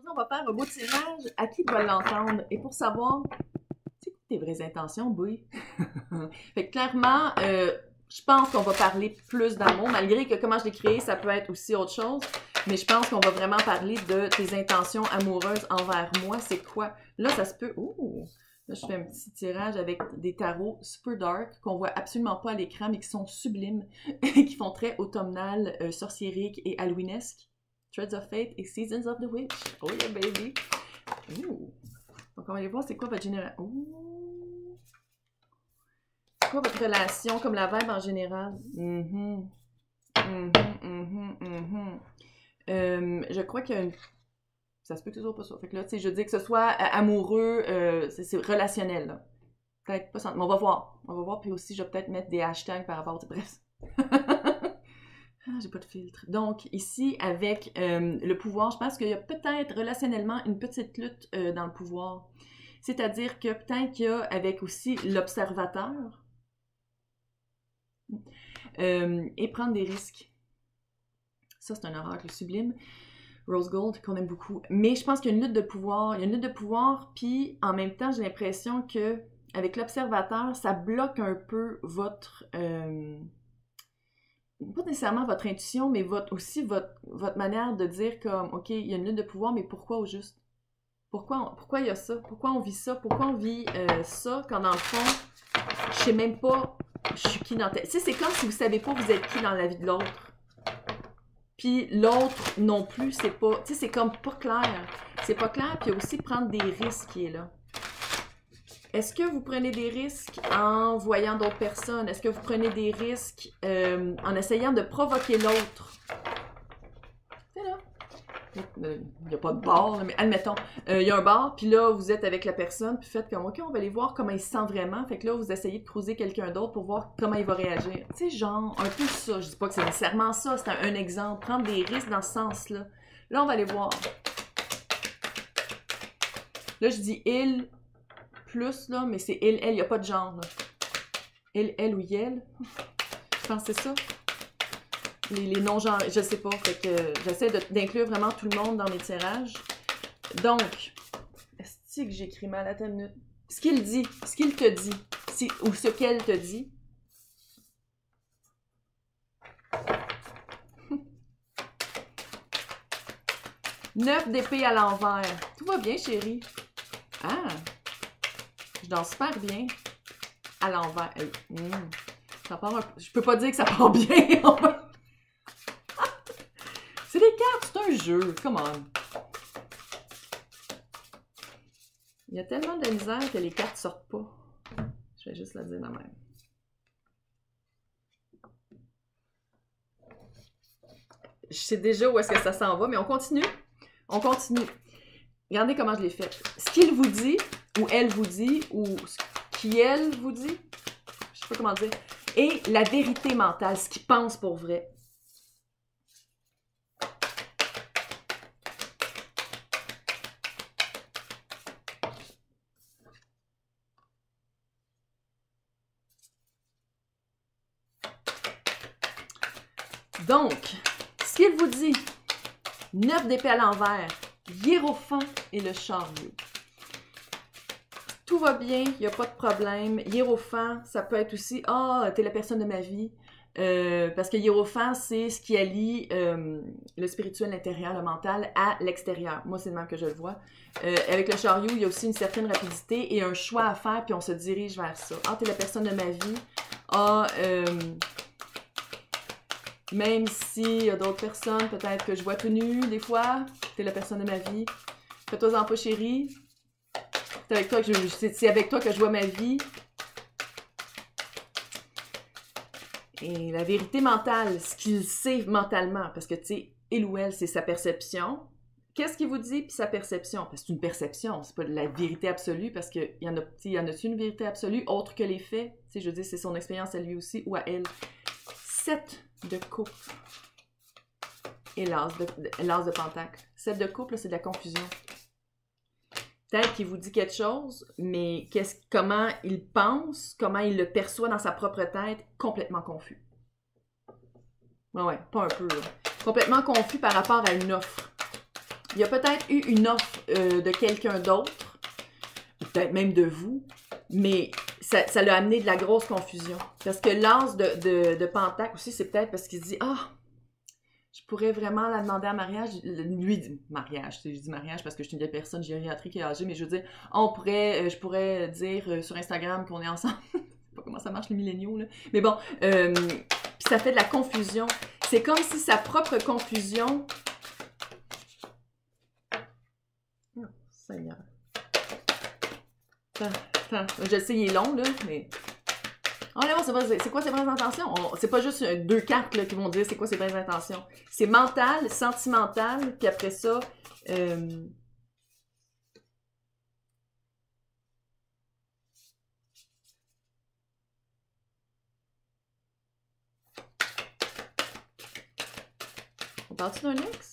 Aujourd'hui, on va faire un beau tirage à qui doit l'entendre. Et pour savoir, c'est quoi tes vraies intentions, Boui? Fait que clairement, je pense qu'on va parler plus d'amour, malgré que comment je l'ai créé, ça peut être aussi autre chose. Mais je pense qu'on va vraiment parler de tes intentions amoureuses envers moi. C'est quoi? Là, ça se peut... Ouh! Là, je fais un petit tirage avec des tarots super dark qu'on voit absolument pas à l'écran, mais qui sont sublimes, qui font très automnal, sorciérique et halloweenesque. Threads of Fate et Seasons of the Witch. Oh yeah, baby! Ouh! Donc, on va aller voir c'est quoi votre général. Ouh! C'est quoi votre relation, comme la vibe en général? Je crois qu'il y a une... Ça se peut que ce soit pas ça. Fait que là, tu sais, je dis que ce soit amoureux, c'est relationnel, là. Peut-être pas sans... Mais on va voir. On va voir, puis aussi, je vais peut-être mettre des hashtags par rapport... Bref. Ah, j'ai pas de filtre. Donc, ici, avec le pouvoir, je pense qu'il y a peut-être relationnellement une petite lutte dans le pouvoir. C'est-à-dire que peut-être qu'il y a avec aussi l'observateur et prendre des risques. Ça, c'est un oracle sublime. Rose Gold, qu'on aime beaucoup. Mais je pense qu'il y a une lutte de pouvoir. Il y a une lutte de pouvoir, puis en même temps, j'ai l'impression que avec l'observateur, ça bloque un peu votre... pas nécessairement votre intuition, mais aussi votre manière de dire comme, OK, il y a une lutte de pouvoir, mais pourquoi au juste? Pourquoi il y a ça? Pourquoi on vit ça? Pourquoi on vit ça quand dans le fond, je sais même pas je suis qui dans ta... Tu sais, c'est comme si vous savez pas vous êtes qui dans la vie de l'autre. Puis l'autre non plus, c'est pas... Tu sais, c'est comme pas clair. C'est pas clair, puis il y a aussi prendre des risques qui est là. Est-ce que vous prenez des risques en voyant d'autres personnes? Est-ce que vous prenez des risques en essayant de provoquer l'autre? C'est là. Il n'y a pas de bar, là, mais admettons, il y a un bar, puis là, vous êtes avec la personne, puis faites comme, OK, on va aller voir comment il se sent vraiment. Fait que là, vous essayez de creuser quelqu'un d'autre pour voir comment il va réagir. Tu sais, genre, un peu ça. Je dis pas que c'est nécessairement ça, c'est un exemple. Prendre des risques dans ce sens-là. Là, on va aller voir. Là, je dis il plus, là, mais c'est il, elle, il n'y a pas de genre, là. Il, elle ou yel. Je pense que c'est ça. Les non-genres, je sais pas. Fait que j'essaie d'inclure vraiment tout le monde dans mes tirages. Donc, est-ce que j'écris mal à ta minute? Ce qu'il dit, ce qu'il te dit, ou ce qu'elle te dit. Neuf d'épée à l'envers. Tout va bien, chérie. Ah! Je danse super bien. À l'envers. Ça part un peu. Je peux pas dire que ça part bien. C'est des cartes, c'est un jeu. Come on. Il y a tellement de misère que les cartes sortent pas. Je vais juste la dire de même. Je sais déjà où est-ce que ça s'en va, mais on continue. On continue. Regardez comment je l'ai fait. Ce qu'il vous dit, ou elle vous dit, ou ce qu'elle vous dit, je sais pas comment dire, et la vérité mentale, ce qu'il pense pour vrai. Donc, ce qu'il vous dit, 9 d'épée à l'envers, Hiérophant et le chariot. Tout va bien, il n'y a pas de problème. Hiérophant, ça peut être aussi « Ah, t'es la personne de ma vie ». Parce que Hiérophant, c'est ce qui allie le spirituel, l'intérieur, le mental à l'extérieur. Moi, c'est le même que je le vois. Avec le chariot, il y a aussi une certaine rapidité et un choix à faire, puis on se dirige vers ça. « Ah, t'es la personne de ma vie ». Ah, même s'il y a d'autres personnes, peut-être que je vois tout nu des fois, t'es la personne de ma vie. Fais-toi-en pas, chérie. C'est avec toi que je vois ma vie. Et la vérité mentale, ce qu'il sait mentalement, parce que, tu sais, il ou elle, c'est sa perception. Qu'est-ce qu'il vous dit, puis sa perception? Parce que c'est une perception, c'est pas de la vérité absolue, parce qu'il y en a-t-il une vérité absolue, autre que les faits? Tu sais, je veux dire, c'est son expérience à lui aussi, ou à elle. 7 de coupe. Et l'as de pentacle. 7 de coupe, c'est de la confusion. Peut-être qu'il vous dit quelque chose, mais comment il pense, comment il le perçoit dans sa propre tête, complètement confus. Ouais, pas un peu, là. Complètement confus par rapport à une offre. il y a peut-être eu une offre de quelqu'un d'autre, peut-être même de vous, mais ça l'a amené de la grosse confusion. Parce que l'as de Pentacle aussi, c'est peut-être parce qu'il se dit « Ah, je pourrais vraiment la demander en mariage. » Lui dit « mariage », je dis mariage parce que je suis une vieille personne gériatrique et âgée, mais je veux dire, je pourrais dire sur Instagram qu'on est ensemble. Je sais pas comment ça marche les milléniaux, là. Mais bon, puis ça fait de la confusion. C'est comme si sa propre confusion... Oh, Seigneur. Attends, je sais, il est long, là, mais... Oh là, c'est quoi ses vraies intentions? C'est pas juste deux cartes là, qui vont dire c'est quoi ses vraies intentions. C'est mental, sentimental, puis après ça... On parle-tu d'un ex?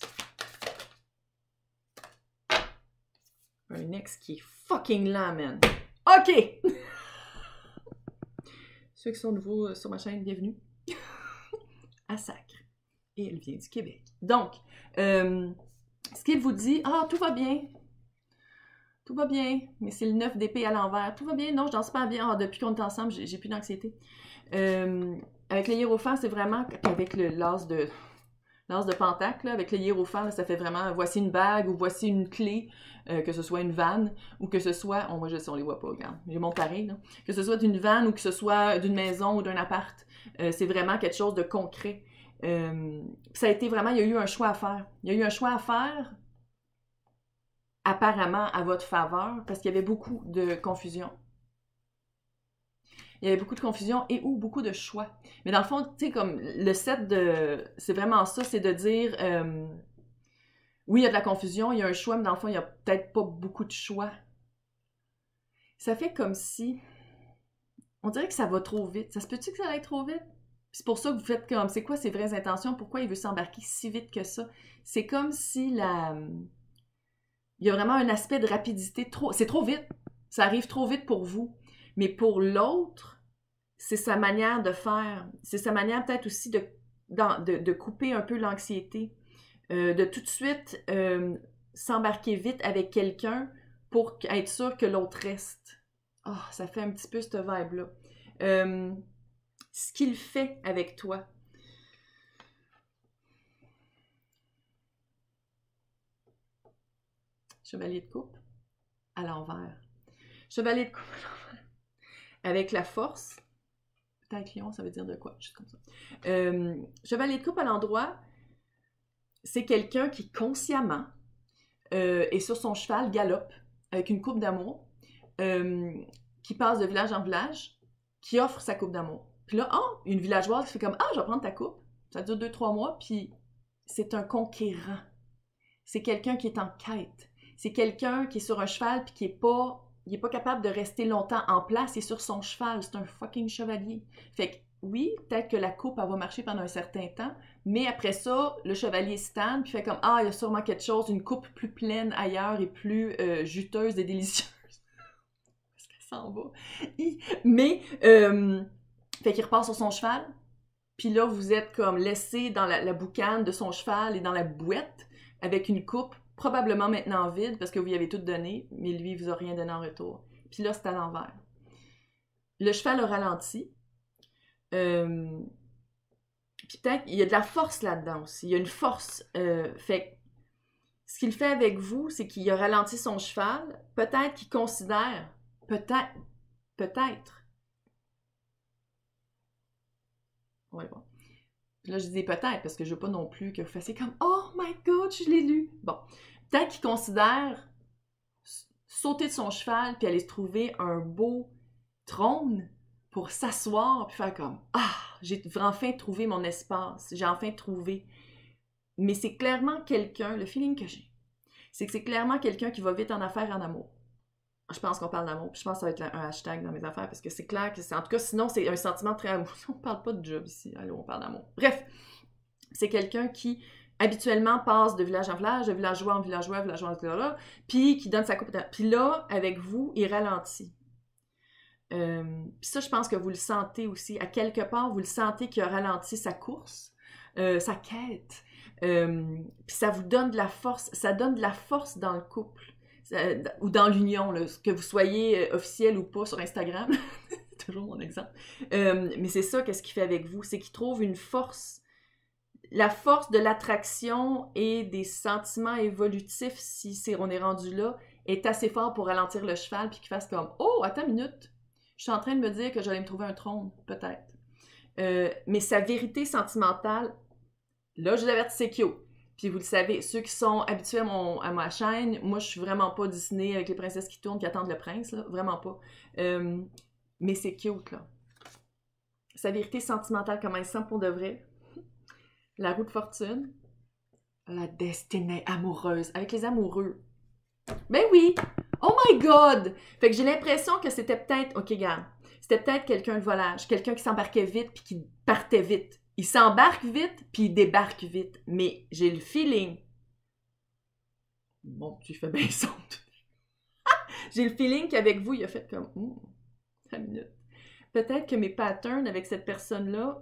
Un ex qui est fucking lent, man. OK! Ceux qui sont nouveaux sur ma chaîne, bienvenue. À Sacre. Et elle vient du Québec. Donc, ce qu'il vous dit, ah, tout va bien. Tout va bien. Mais c'est le 9 d'épée à l'envers. Tout va bien. Non, je danse pas bien. Ah, depuis qu'on est ensemble, j'ai plus d'anxiété. Avec le hiérophant, c'est vraiment avec l'as de Pentacle, là, avec le hiérophant, là, ça fait vraiment voici une bague ou voici une clé, que ce soit une vanne ou que ce soit, moi je sais, on les voit pas, regarde, j'ai mon pareil, là. Que ce soit d'une vanne ou que ce soit d'une maison ou d'un appart, c'est vraiment quelque chose de concret. Ça a été vraiment, il y a eu un choix à faire. Il y a eu un choix à faire, apparemment à votre faveur, parce qu'il y avait beaucoup de confusion. Il y avait beaucoup de confusion et ou beaucoup de choix. Mais dans le fond, tu sais, comme le set de... C'est vraiment ça, c'est de dire... oui, il y a de la confusion, il y a un choix, mais dans le fond, il n'y a peut-être pas beaucoup de choix. Ça fait comme si... On dirait que ça va trop vite. Ça se peut-tu que ça aille trop vite? C'est pour ça que vous faites comme... C'est quoi ses vraies intentions? Pourquoi il veut s'embarquer si vite que ça? C'est comme si la... Il y a vraiment un aspect de rapidité. C'est trop vite. Ça arrive trop vite pour vous. Mais pour l'autre, c'est sa manière de faire. C'est sa manière peut-être aussi de couper un peu l'anxiété. De tout de suite s'embarquer vite avec quelqu'un pour être sûr que l'autre reste. Oh, ça fait un petit peu cette vibe-là. Ce qu'il fait avec toi. Chevalier de coupe à l'envers. Chevalier de coupe à l'envers. Avec la force. Peut-être lion, ça veut dire de quoi? Juste comme ça. Chevalier de coupe à l'endroit, c'est quelqu'un qui consciemment est sur son cheval, galope, avec une coupe d'amour, qui passe de village en village, qui offre sa coupe d'amour. Puis là, une villageoise qui fait comme « Ah, je vais prendre ta coupe. » Ça dure 2-3 mois, puis c'est un conquérant. C'est quelqu'un qui est en quête. C'est quelqu'un qui est sur un cheval, puis qui est pas... Il est pas capable de rester longtemps en place, il est sur son cheval, c'est un fucking chevalier. Fait que oui, peut-être que la coupe, elle va marcher pendant un certain temps, mais après ça, le chevalier stand, puis fait comme « Ah, il y a sûrement quelque chose, une coupe plus pleine ailleurs et plus juteuse et délicieuse. » Est-ce qu'elle s'en va? Mais, fait qu'il repart sur son cheval, puis là, vous êtes comme laissé dans la boucane de son cheval et dans la bouette, avec une coupe probablement maintenant vide, parce que vous y avez tout donné, mais lui, il vous a rien donné en retour. Puis là, c'est à l'envers. Le cheval a ralenti. Puis peut-être, il y a de la force là-dedans aussi. Il y a une force. Fait ce qu'il fait avec vous, c'est qu'il a ralenti son cheval. Peut-être qu'il considère, peut-être. Ouais, bon. Puis là, je dis peut-être, parce que je veux pas non plus que vous fassiez comme « Oh my God, je l'ai lu! » Bon. Peut-être qu'il considère sauter de son cheval puis aller se trouver un beau trône pour s'asseoir puis faire comme « Ah, j'ai enfin trouvé mon espace, j'ai enfin trouvé. » Mais c'est clairement quelqu'un, le feeling que j'ai, c'est que c'est clairement quelqu'un qui va vite en affaires et en amour. Je pense qu'on parle d'amour, puis je pense que ça va être un hashtag dans mes affaires, parce que c'est clair que c'est... En tout cas, sinon, c'est un sentiment très amoureux. On parle pas de job ici, allô, on parle d'amour. Bref, c'est quelqu'un qui habituellement passe de village en village, de villageois en villageois, puis qui donne sa coupe. Puis là, avec vous, il ralentit. Puis ça, je pense que vous le sentez aussi. À quelque part, vous le sentez qu'il a ralenti sa course, sa quête. Puis ça vous donne de la force, ça donne de la force dans le couple, ou dans l'union, que vous soyez officiel ou pas sur Instagram. C'est toujours mon exemple. Mais c'est ça, qu'est-ce qu'il fait avec vous? C'est qu'il trouve une force, la force de l'attraction et des sentiments évolutifs, si on est rendu là, est assez fort pour ralentir le cheval puis qu'il fasse comme « Oh, attends une minute, je suis en train de me dire que j'allais me trouver un trône, peut-être. » Mais sa vérité sentimentale, là, je vous avertis, c'est cute. Puis vous le savez, ceux qui sont habitués à ma chaîne, moi, je suis vraiment pas Disney avec les princesses qui tournent, qui attendent le prince, là. Vraiment pas. Mais c'est cute, là. Sa vérité sentimentale, comment il se sent pour de vrai. La roue de fortune. La destinée amoureuse. Avec les amoureux. Ben oui! Oh my God! Fait que j'ai l'impression que c'était peut-être... OK, regarde. C'était peut-être quelqu'un de volage. Quelqu'un qui s'embarquait vite puis qui partait vite. Il s'embarque vite puis il débarque vite. Mais j'ai le feeling... Bon, tu fais bien son. J'ai le feeling qu'avec vous, il a fait comme... 5 minutes. Peut-être que mes patterns avec cette personne-là...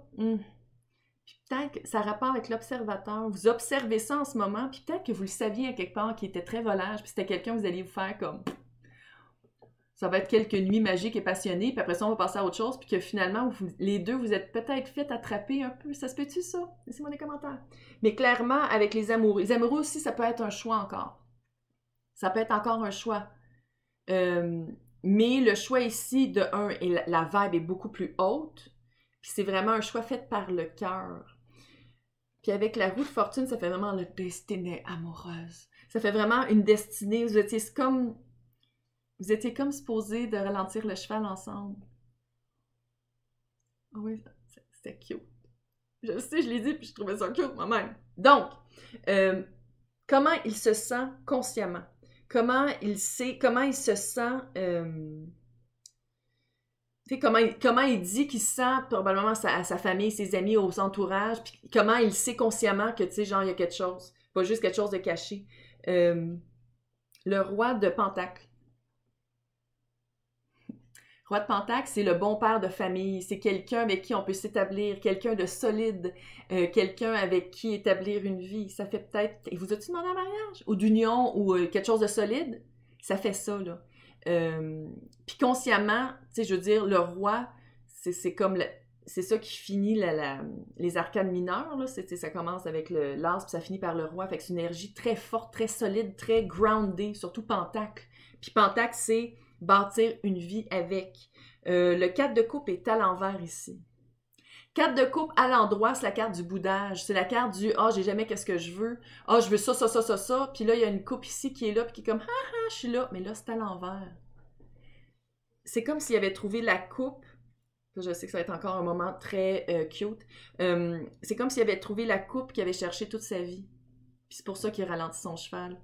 Puis peut-être que ça a rapport avec l'observateur. Vous observez ça en ce moment, puis peut-être que vous le saviez à quelque part qui était très volage, puis c'était quelqu'un que vous alliez vous faire comme... Ça va être quelques nuits magiques et passionnées, puis après ça, on va passer à autre chose, puis que finalement, les deux, vous êtes peut-être fait attraper un peu. Ça se peut-tu, ça? Laissez-moi des commentaires. Mais clairement, avec les amoureux aussi, ça peut être un choix encore. Ça peut être encore un choix. Mais le choix ici, de un, et la vibe est beaucoup plus haute, puis c'est vraiment un choix fait par le cœur. Puis avec la roue de fortune, ça fait vraiment la destinée amoureuse. Ça fait vraiment une destinée. Vous étiez comme supposés de ralentir le cheval ensemble. Ah oui, c'était cute. Je sais, je l'ai dit, puis je trouvais ça cute moi-même. Donc, comment il se sent consciemment? Comment il se sent... comment il dit qu'il se sent probablement à sa famille, ses amis, aux entourages, puis comment il sait consciemment que, tu sais, genre, il y a quelque chose, pas juste quelque chose de caché. Le roi de Pentacle. Roi de Pentacle, c'est le bon père de famille, c'est quelqu'un avec qui on peut s'établir, quelqu'un de solide, quelqu'un avec qui établir une vie. Ça fait peut-être... Et vous as-tu demandé un mariage? Ou d'union, ou quelque chose de solide? Ça fait ça, là. Puis consciemment, tu sais, je veux dire, le roi, c'est comme... c'est ça qui finit les arcanes mineures, là. Ça commence avec l'as, puis ça finit par le roi. Fait que c'est une énergie très forte, très solide, très groundée, surtout Pentacle. Puis Pentacle, c'est bâtir une vie avec. Le 4 de coupe est à l'envers ici. 4 de coupe à l'endroit, c'est la carte du boudage. C'est la carte du « Ah, j'ai jamais qu'est-ce que je veux. Ah, je veux ça, ça, ça, ça, ça. » Puis là, il y a une coupe ici qui est là, puis qui est comme « Ah, ah, je suis là. » Mais là, c'est à l'envers. C'est comme s'il avait trouvé la coupe. Je sais que ça va être encore un moment très cute. C'est comme s'il avait trouvé la coupe qu'il avait cherché toute sa vie. Puis c'est pour ça qu'il ralentit son cheval.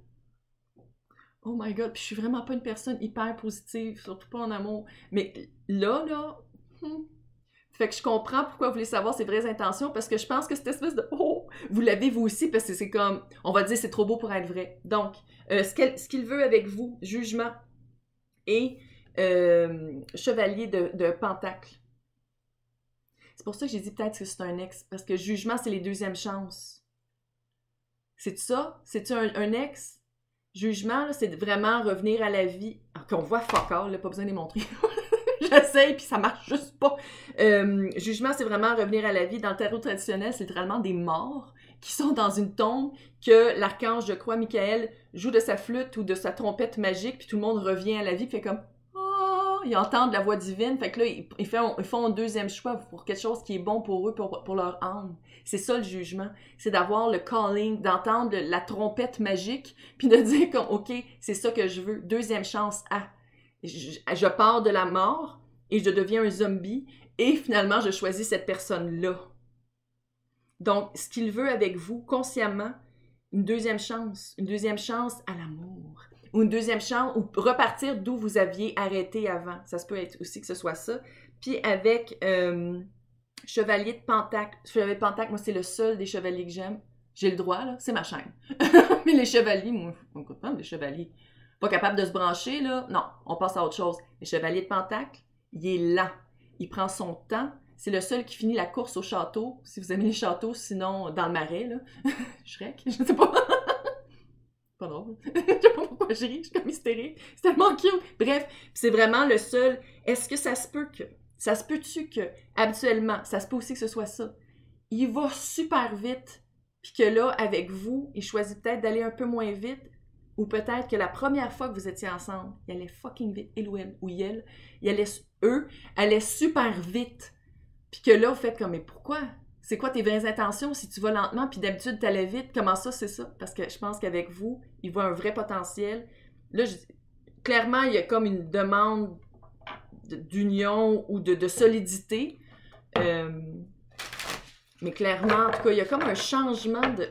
Oh my God, puis je suis vraiment pas une personne hyper positive, surtout pas en amour. Mais là... Fait que je comprends pourquoi vous voulez savoir ses vraies intentions, parce que je pense que cette espèce de « Oh! » vous l'avez vous aussi, parce que c'est comme... On va dire c'est trop beau pour être vrai. Donc, ce qu'il veut avec vous, jugement et chevalier de Pentacle. C'est pour ça que j'ai dit peut-être que c'est un ex, parce que jugement, c'est les deuxièmes chances. C'est ça? C'est-tu un ex? Jugement, là, c'est vraiment revenir à la vie. Qu'on voit fuck all, là, pas besoin de les montrer. J'essaye, puis ça marche juste pas. Jugement, c'est vraiment revenir à la vie. Dans le tarot traditionnel, c'est littéralement des morts qui sont dans une tombe que l'archange, je crois, Michael, joue de sa flûte ou de sa trompette magique, puis tout le monde revient à la vie, puis fait comme « Oh! » Ils entendent la voix divine. Fait que là, ils font un deuxième choix pour quelque chose qui est bon pour eux, pour leur âme. C'est ça le jugement. C'est d'avoir le calling, d'entendre la trompette magique, puis de dire comme « OK, c'est ça que je veux. Deuxième chance à... » Je pars de la mort et je deviens un zombie et finalement, je choisis cette personne-là. Donc, ce qu'il veut avec vous, consciemment, une deuxième chance à l'amour. Ou une deuxième chance, ou repartir d'où vous aviez arrêté avant. Ça se peut être aussi que ce soit ça. Puis avec Chevalier de Pentacle. Chevalier de Pentacle, moi, c'est le seul des chevaliers que j'aime. J'ai le droit, là, c'est ma chaîne. Mais les chevaliers, moi, on écoute pas des chevaliers. Pas capable de se brancher, là. Non, on passe à autre chose. Le Chevalier de Pentacle, il est lent. Il prend son temps, c'est le seul qui finit la course au château, si vous aimez les châteaux, sinon dans le marais, là. Shrek, je sais pas. Pas drôle. Je sais pas pourquoi je ris, je suis comme hystérique. C'est tellement cute. Bref, c'est vraiment le seul. Est-ce que ça se peut que... Ça se peut-tu que, habituellement, ça se peut aussi que ce soit ça. Il va super vite, puis que là, avec vous, il choisit peut-être d'aller un peu moins vite, ou peut-être que la première fois que vous étiez ensemble, il allait fucking vite, il ou elle, ou il allait, eux, allait super vite. Puis que là, vous faites comme, mais pourquoi? C'est quoi tes vraies intentions si tu vas lentement, puis d'habitude, t'allais vite? Comment ça, c'est ça? Parce que je pense qu'avec vous, il voit un vrai potentiel. Là, clairement, il y a comme une demande d'union ou de solidité. Mais clairement, en tout cas, il y a comme un changement de...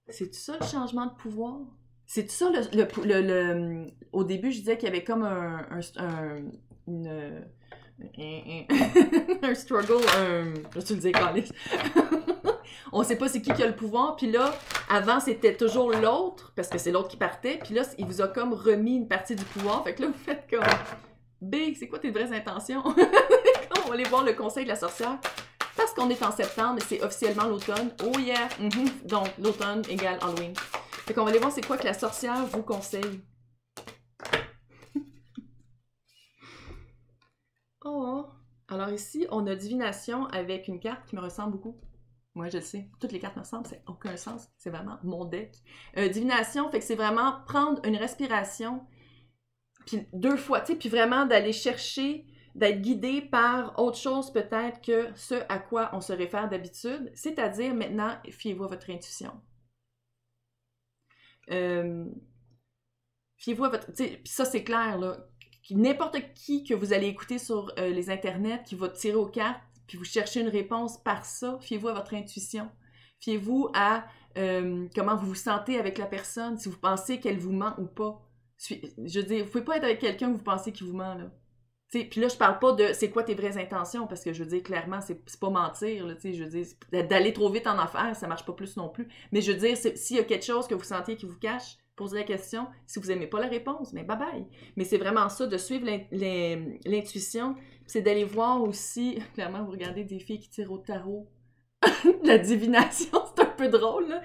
C'est-tu ça, le changement de pouvoir? C'est-tu ça, au début, je disais qu'il y avait comme un struggle, je vais te le dire, Carlis. On sait pas c'est qui a le pouvoir, puis là, avant, c'était toujours l'autre, parce que c'est l'autre qui partait, puis là, il vous a comme remis une partie du pouvoir, fait que là, vous faites comme... B, c'est quoi tes vraies intentions? On va aller voir le conseil de la sorcière. Parce qu'on est en septembre et c'est officiellement l'automne. Oh yeah! Donc, l'automne égale Halloween. Fait qu'on va aller voir c'est quoi que la sorcière vous conseille. Oh! Alors ici, on a divination avec une carte qui me ressemble beaucoup. Moi, je le sais. Toutes les cartes me ressemblent, ça n'a aucun sens. C'est vraiment mon deck. Divination, fait que c'est vraiment prendre une respiration, puis 2 fois, tu sais, puis vraiment d'aller chercher... d'être guidé par autre chose peut-être que ce à quoi on se réfère d'habitude, c'est-à-dire maintenant, fiez-vous à votre intuition. Fiez-vous à votre... Puis ça, c'est clair, là. N'importe qui que vous allez écouter sur les internets qui va tirer aux cartes, puis vous cherchez une réponse par ça, fiez-vous à votre intuition. Fiez-vous à comment vous vous sentez avec la personne, si vous pensez qu'elle vous ment ou pas. Je veux dire, vous pouvez pas être avec quelqu'un que vous pensez qu'il vous ment, là. Puis là, je parle pas de c'est quoi tes vraies intentions, parce que je veux dire, clairement, c'est pas mentir, là, je veux dire, d'aller trop vite en affaires, ça marche pas plus non plus. Mais je veux dire, s'il y a quelque chose que vous sentiez qui vous cache, posez la question. Si vous aimez pas la réponse, mais bye bye. Mais c'est vraiment ça, de suivre l'intuition, c'est d'aller voir aussi, clairement, vous regardez des filles qui tirent au tarot, la divination, c'est un peu drôle, là.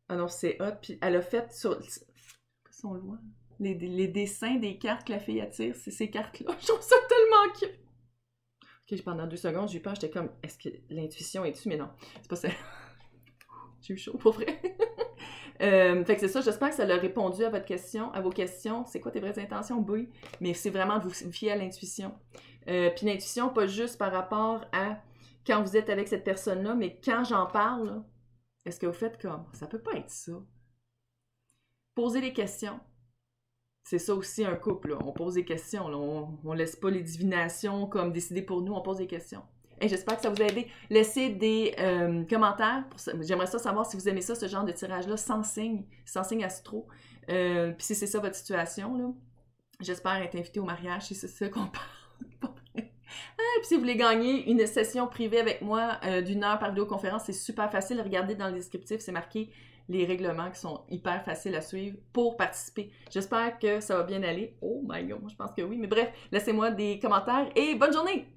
Ah non, c'est hot, puis elle a fait sur... Si on le voit... Les dessins des cartes que la fille attire, c'est ces cartes-là. Je trouve ça tellement cute. Ok, pendant 2 secondes, j'ai eu peur, j'étais comme, est-ce que l'intuition est dessus? Mais non, c'est pas ça. J'ai eu chaud, pour vrai. Fait que c'est ça, j'espère que ça a répondu à votre question, à vos questions. C'est quoi tes vraies intentions? Oui, mais c'est vraiment de vous fier à l'intuition. Puis l'intuition, pas juste par rapport à quand vous êtes avec cette personne-là, mais quand j'en parle, est-ce que vous faites comme, ça peut pas être ça? Posez les questions. C'est ça aussi un couple, là. On pose des questions, là. On laisse pas les divinations comme décider pour nous, on pose des questions. Et j'espère que ça vous a aidé. Laissez des commentaires. J'aimerais ça savoir si vous aimez ça, ce genre de tirage-là, sans signe astro. Puis si c'est ça votre situation, là, j'espère être invité au mariage, si c'est ça qu'on parle. Puis si vous voulez gagner une session privée avec moi d'1 heure par vidéoconférence, c'est super facile. Regardez dans le descriptif, c'est marqué les règlements qui sont hyper faciles à suivre pour participer. J'espère que ça va bien aller. Oh my god, moi je pense que oui. Mais bref, laissez-moi des commentaires et bonne journée!